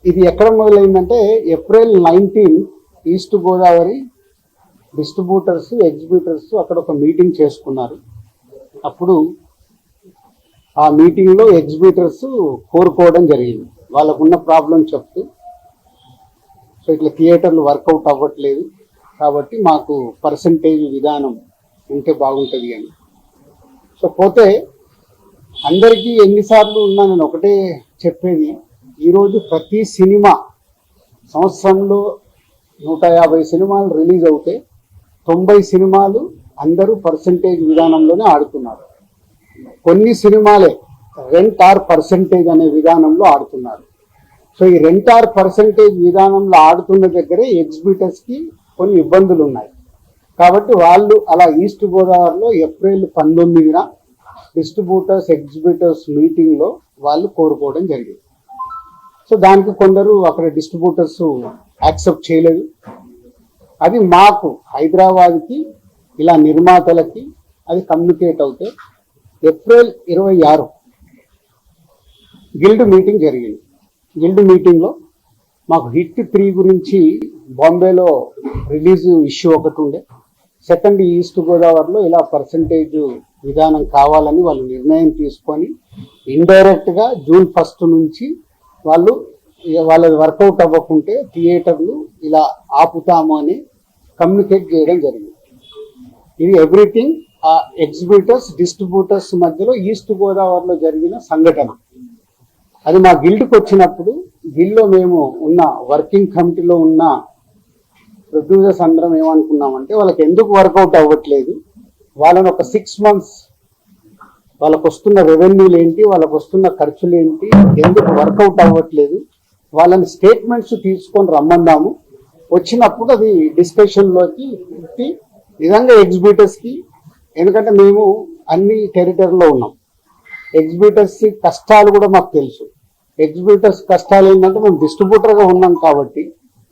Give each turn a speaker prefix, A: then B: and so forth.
A: ఇది ఎక్కడ మొదలైందంటే April 19 east Godavari distributors exhibitors అక్కడ ఒక మీటింగ్ చేసుకున్నారు. అప్పుడు ఆ మీటింగ్లో ఎగ్జిబ్యూటర్స్ కోరుకోవడం జరిగింది, వాళ్ళకున్న ప్రాబ్లం చెప్తూ. సో ఇట్లా థియేటర్లు వర్కౌట్ అవ్వట్లేదు కాబట్టి మాకు పర్సంటేజ్ విధానం ఉంటే బాగుంటుంది అని. సో పోతే అందరికీ ఎన్నిసార్లు ఉన్నా నేను ఒకటే చెప్పేది, ఈరోజు ప్రతి సినిమా సంవత్సరంలో 150 సినిమాలు రిలీజ్ అవుతే 90 సినిమాలు అందరూ పర్సంటేజ్ విధానంలోనే ఆడుతున్నారు. కొన్ని సినిమాలే రెంట్ ఆర్ పర్సంటేజ్ అనే విధానంలో ఆడుతున్నారు. సో ఈ రెంట్ ఆర్ పర్సంటేజ్ విధానంలో ఆడుతున్న దగ్గరే ఎగ్జిబ్యూటర్స్కి కొన్ని ఇబ్బందులు ఉన్నాయి. కాబట్టి వాళ్ళు అలా ఈస్ట్ గోదావరిలో ఏప్రిల్ 19న డిస్ట్రిబ్యూటర్స్ ఎగ్జిబ్యూటర్స్ మీటింగ్లో వాళ్ళు కోరుకోవడం జరిగింది. సో దానికి కొందరు అక్కడ డిస్ట్రిబ్యూటర్స్ యాక్సెప్ట్ చేయలేదు. అది మాకు హైదరాబాద్కి ఇలా నిర్మాతలకి అది కమ్యూనికేట్ అవుతే ఏప్రిల్ 26 గిల్డ్ మీటింగ్ జరిగింది. గిల్డ్ మీటింగ్లో మాకు హిట్ 3 గురించి బాంబేలో రిలీజ్ ఇష్యూ ఒకటి ఉండే, సెకండ్ ఈస్ట్ గోదావరిలో ఇలా పర్సంటేజ్ విధానం కావాలని వాళ్ళు నిర్ణయం తీసుకొని ఇండైరెక్ట్గా జూన్ 1 నుంచి వాళ్ళది వర్కౌట్ అవ్వకుంటే థియేటర్లు ఇలా ఆపుతాము అని కమ్యూనికేట్ చేయడం జరిగింది. ఇది ఎవ్రీథింగ్ ఆ ఎగ్జిబ్యూటర్స్ డిస్ట్రిబ్యూటర్స్ మధ్యలో ఈస్ట్ గోదావరిలో జరిగిన సంఘటన. అది మా గిల్డ్కి వచ్చినప్పుడు గిల్డ్లో మేము ఉన్న వర్కింగ్ కమిటీలో ఉన్న ప్రొడ్యూసర్స్ అందరం ఏమనుకున్నామంటే వాళ్ళకి ఎందుకు వర్కౌట్ అవ్వట్లేదు, వాళ్ళని ఒక 6 months వాళ్ళకు వస్తున్న రెవెన్యూలు ఏంటి, వాళ్ళకు వస్తున్న ఖర్చులు ఏంటి, ఎందుకు వర్కౌట్ అవ్వట్లేదు, వాళ్ళని స్టేట్మెంట్స్ తీసుకొని రమ్మందాము. వచ్చినప్పుడు అది డిస్కషన్లోకి పెట్టి నిజంగా ఎగ్జిబ్యూటర్స్కి, ఎందుకంటే మేము అన్ని టెరిటరీలో ఉన్నాం, ఎగ్జిబ్యూటర్స్ కష్టాలు కూడా మాకు తెలుసు. ఎగ్జిబ్యూటర్స్ కష్టాలు ఏంటంటే మేము డిస్ట్రిబ్యూటర్గా ఉన్నాం కాబట్టి